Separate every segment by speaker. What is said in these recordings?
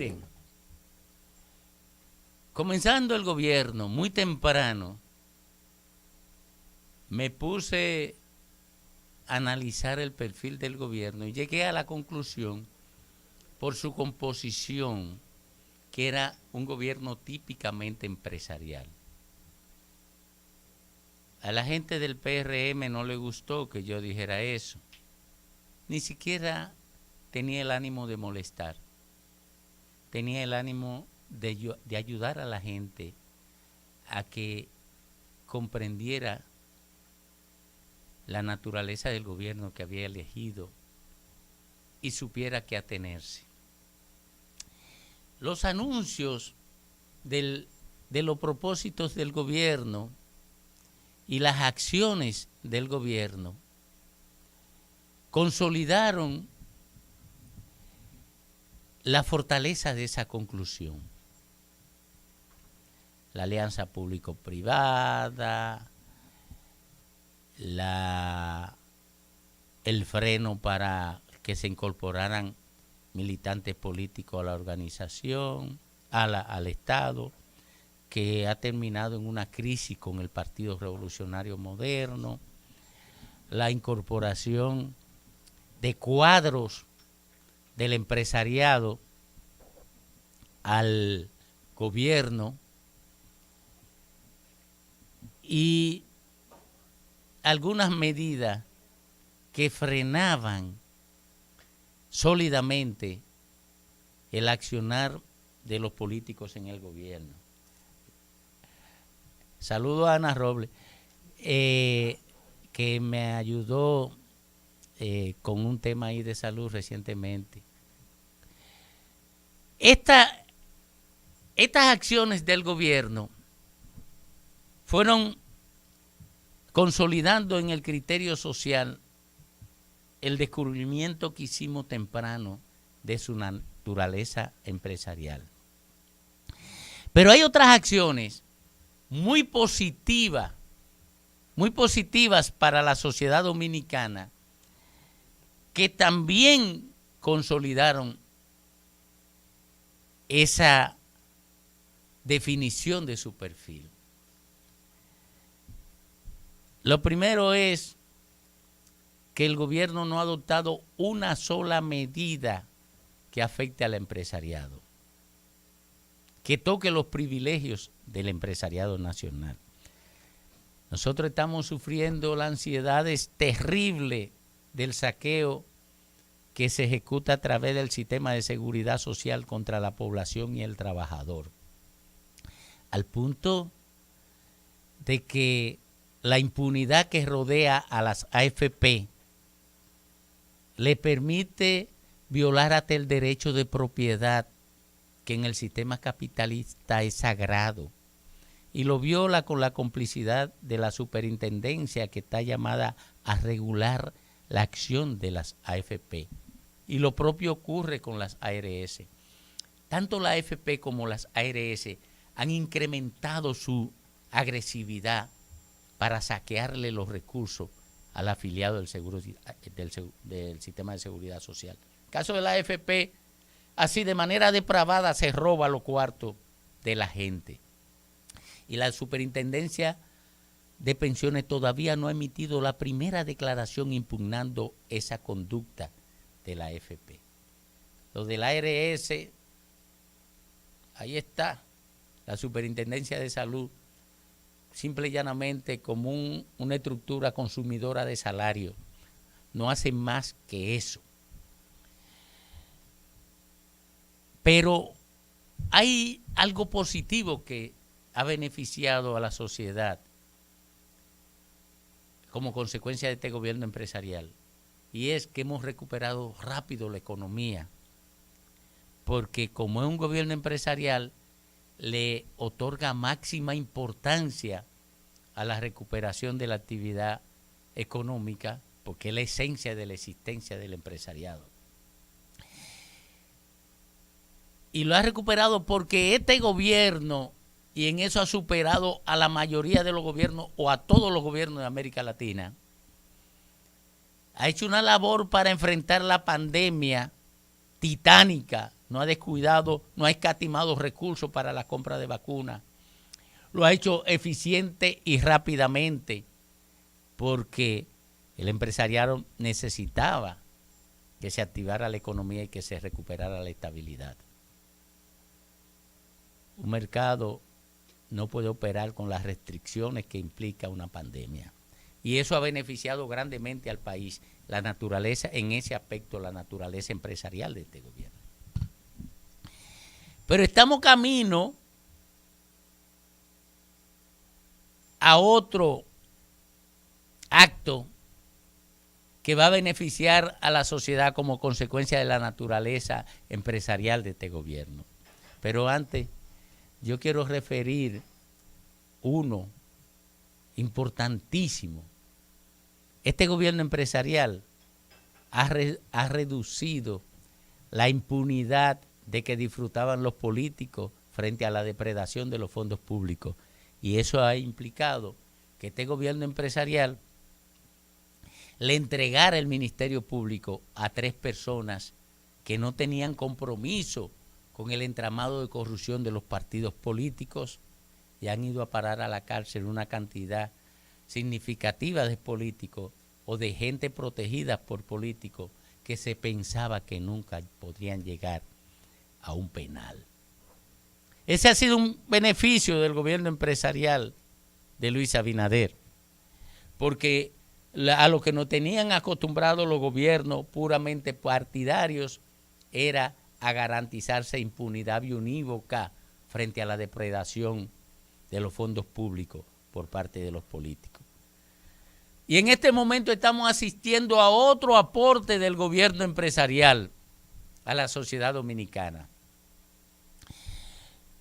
Speaker 1: Bien, comenzando el gobierno muy temprano, me puse a analizar el perfil del gobierno y llegué a la conclusión, por su composición, que era un gobierno típicamente empresarial. A la gente del PRM no le gustó que yo dijera eso. Ni siquiera tenía el ánimo de molestar. Tenía el ánimo de ayudar a la gente a que comprendiera la naturaleza del gobierno que había elegido y supiera qué atenerse. Los anuncios de los propósitos del gobierno y las acciones del gobierno consolidaron la fortaleza de esa conclusión. La alianza público-privada, el freno para que se incorporaran militantes políticos a la organización, al Estado, que ha terminado en una crisis con el Partido Revolucionario Moderno, la incorporación de cuadros del empresariado al gobierno y algunas medidas que frenaban sólidamente el accionar de los políticos en el gobierno. Saludo a Ana Robles, que me ayudó con un tema ahí de salud recientemente. Estas acciones del gobierno fueron consolidando en el criterio social el descubrimiento que hicimos temprano de su naturaleza empresarial. Pero hay otras acciones muy positivas para la sociedad dominicana que también consolidaron esa definición de su perfil. Lo primero es que el gobierno no ha adoptado una sola medida que afecte al empresariado, que toque los privilegios del empresariado nacional. Nosotros estamos sufriendo la ansiedad terrible del saqueo que se ejecuta a través del sistema de seguridad social contra la población y el trabajador, al punto de que la impunidad que rodea a las AFP le permite violar hasta el derecho de propiedad, que en el sistema capitalista es sagrado, y lo viola con la complicidad de la superintendencia que está llamada a regular la acción de las AFP. Y lo propio ocurre con las ARS. Tanto la AFP como las ARS han incrementado su agresividad para saquearle los recursos al afiliado del sistema de seguridad social. En el caso de la AFP, así de manera depravada se roba los cuartos de la gente. Y la Superintendencia de Pensiones todavía no ha emitido la primera declaración impugnando esa conducta de la AFP. Lo de la ARS, ahí está, la Superintendencia de Salud, simple y llanamente como una estructura consumidora de salario. No hace más que eso. Pero hay algo positivo que ha beneficiado a la sociedad como consecuencia de este gobierno empresarial, y es que hemos recuperado rápido la economía, porque como es un gobierno empresarial, le otorga máxima importancia a la recuperación de la actividad económica, porque es la esencia de la existencia del empresariado. Y lo ha recuperado porque este gobierno, y en eso ha superado a la mayoría de los gobiernos o a todos los gobiernos de América Latina, ha hecho una labor para enfrentar la pandemia titánica no ha descuidado, no ha escatimado recursos para la compra de vacunas. Lo ha hecho eficiente y rápidamente porque el empresariado necesitaba que se activara la economía y que se recuperara la estabilidad. Un mercado no puede operar con las restricciones que implica una pandemia. Y eso ha beneficiado grandemente al país, la naturaleza, en ese aspecto, la naturaleza empresarial de este gobierno. Pero estamos camino a otro acto que va a beneficiar a la sociedad como consecuencia de la naturaleza empresarial de este gobierno. Pero antes, yo quiero referir uno importantísimo. Este gobierno empresarial ha reducido la impunidad de que disfrutaban los políticos frente a la depredación de los fondos públicos. Y eso ha implicado que este gobierno empresarial le entregara el Ministerio Público a 3 personas que no tenían compromiso con el entramado de corrupción de los partidos políticos y han ido a parar a la cárcel una cantidad significativa de políticos o de gente protegida por políticos que se pensaba que nunca podrían llegar a un penal. Ese ha sido un beneficio del gobierno empresarial de Luis Abinader, porque a lo que nos tenían acostumbrados los gobiernos puramente partidarios era a garantizarse impunidad unívoca frente a la depredación de los fondos públicos por parte de los políticos. Y en este momento estamos asistiendo a otro aporte del gobierno empresarial a la sociedad dominicana.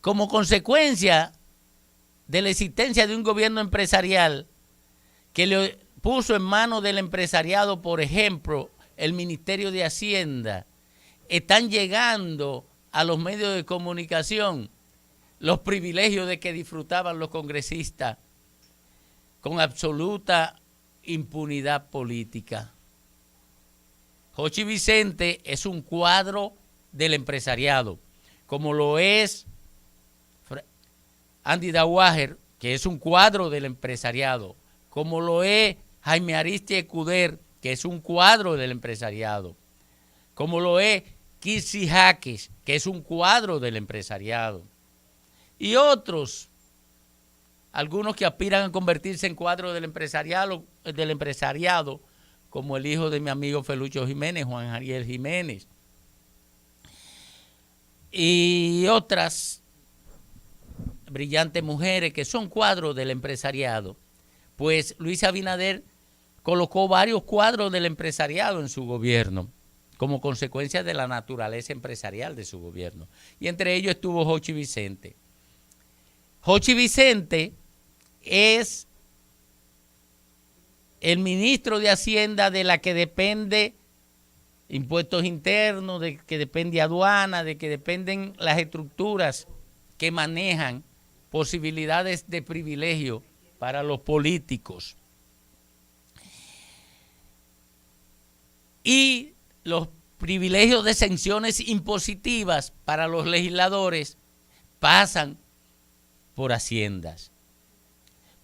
Speaker 1: Como consecuencia de la existencia de un gobierno empresarial que le puso en manos del empresariado, por ejemplo, el Ministerio de Hacienda, están llegando a los medios de comunicación los privilegios de que disfrutaban los congresistas con absoluta impunidad política. Jochi Vicente es un cuadro del empresariado, como lo es Andy Dawager, que es un cuadro del empresariado, como lo es Jaime Aristide Cuder, que es un cuadro del empresariado, como lo es Kirsi Jaques, que es un cuadro del empresariado, y otros, algunos que aspiran a convertirse en cuadros del empresariado, como el hijo de mi amigo Felucho Jiménez, Juan Ariel Jiménez, y otras brillantes mujeres que son cuadros del empresariado. Pues Luis Abinader colocó varios cuadros del empresariado en su gobierno como consecuencia de la naturaleza empresarial de su gobierno. Y entre ellos estuvo Jochi Vicente. Jochi Vicente es el ministro de Hacienda de la que depende impuestos internos, de que depende aduana, de que dependen las estructuras que manejan posibilidades de privilegio para los políticos. Y los privilegios de exenciones impositivas para los legisladores pasan por Haciendas,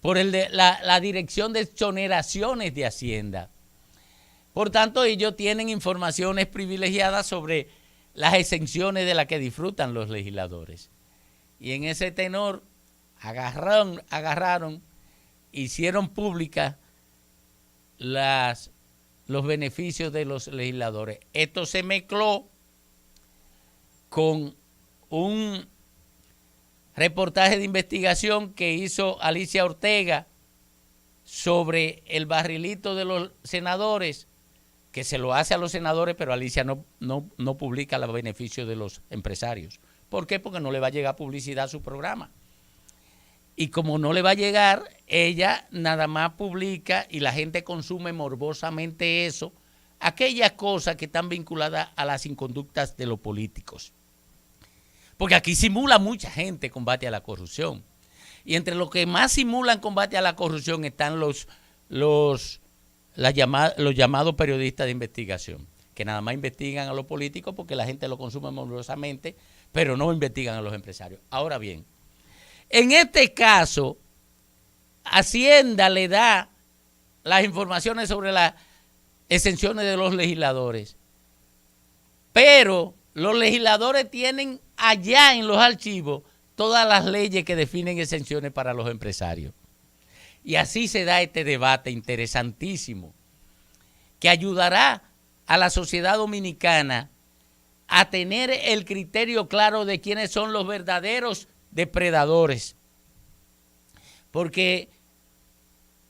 Speaker 1: por la Dirección de Exoneraciones de Hacienda. Por tanto, ellos tienen informaciones privilegiadas sobre las exenciones de las que disfrutan los legisladores. Y en ese tenor agarraron, hicieron públicas los beneficios de los legisladores. Esto se mezcló con un reportaje de investigación que hizo Alicia Ortega sobre el barrilito de los senadores, que se lo hace a los senadores, pero Alicia no publica los beneficios de los empresarios. ¿Por qué? Porque no le va a llegar publicidad a su programa. Y como no le va a llegar, ella nada más publica y la gente consume morbosamente eso, aquellas cosas que están vinculadas a las inconductas de los políticos. Porque aquí simula mucha gente combate a la corrupción. Y entre los que más simulan combate a la corrupción están los llamados periodistas de investigación, que nada más investigan a los políticos porque la gente lo consume morosamente, pero no investigan a los empresarios. Ahora bien, en este caso, Hacienda le da las informaciones sobre las exenciones de los legisladores, pero los legisladores tienen allá en los archivos todas las leyes que definen exenciones para los empresarios. Y así se da este debate interesantísimo que ayudará a la sociedad dominicana a tener el criterio claro de quiénes son los verdaderos depredadores. Porque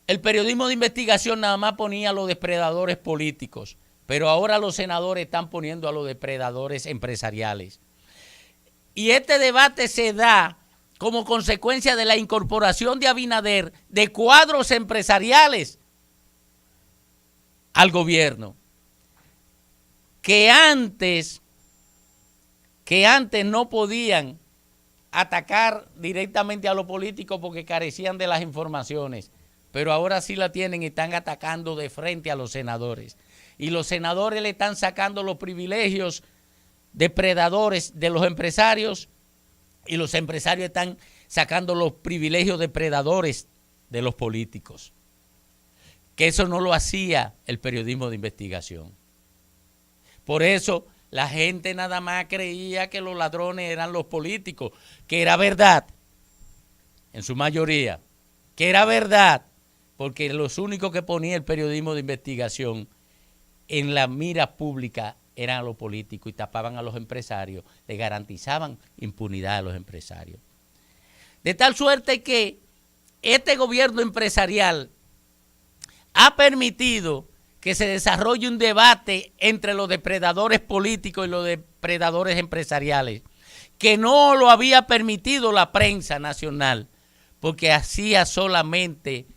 Speaker 1: el periodismo de investigación nada más ponía a los depredadores políticos, pero ahora los senadores están poniendo a los depredadores empresariales. Y este debate se da como consecuencia de la incorporación de Abinader de cuadros empresariales al gobierno, que antes no podían atacar directamente a los políticos porque carecían de las informaciones, pero ahora sí la tienen y están atacando de frente a los senadores. Y los senadores le están sacando los privilegios depredadores de los empresarios y los empresarios están sacando los privilegios depredadores de los políticos. Que eso no lo hacía el periodismo de investigación. Por eso la gente nada más creía que los ladrones eran los políticos, que era verdad, en su mayoría, que era verdad, porque los únicos que ponía el periodismo de investigación en la mira pública eran los políticos y tapaban a los empresarios, le garantizaban impunidad a los empresarios. De tal suerte que este gobierno empresarial ha permitido que se desarrolle un debate entre los depredadores políticos y los depredadores empresariales, que no lo había permitido la prensa nacional, porque hacía solamente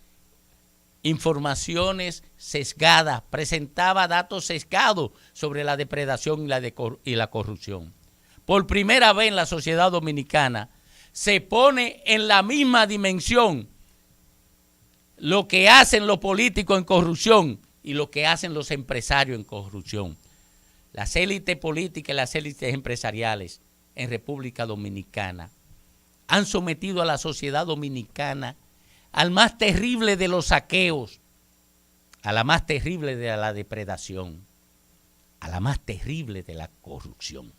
Speaker 1: informaciones sesgadas, presentaba datos sesgados sobre la depredación y la corrupción. Por primera vez en la sociedad dominicana se pone en la misma dimensión lo que hacen los políticos en corrupción y lo que hacen los empresarios en corrupción. Las élites políticas y las élites empresariales en República Dominicana han sometido a la sociedad dominicana al más terrible de los saqueos, a la más terrible de la depredación, a la más terrible de la corrupción.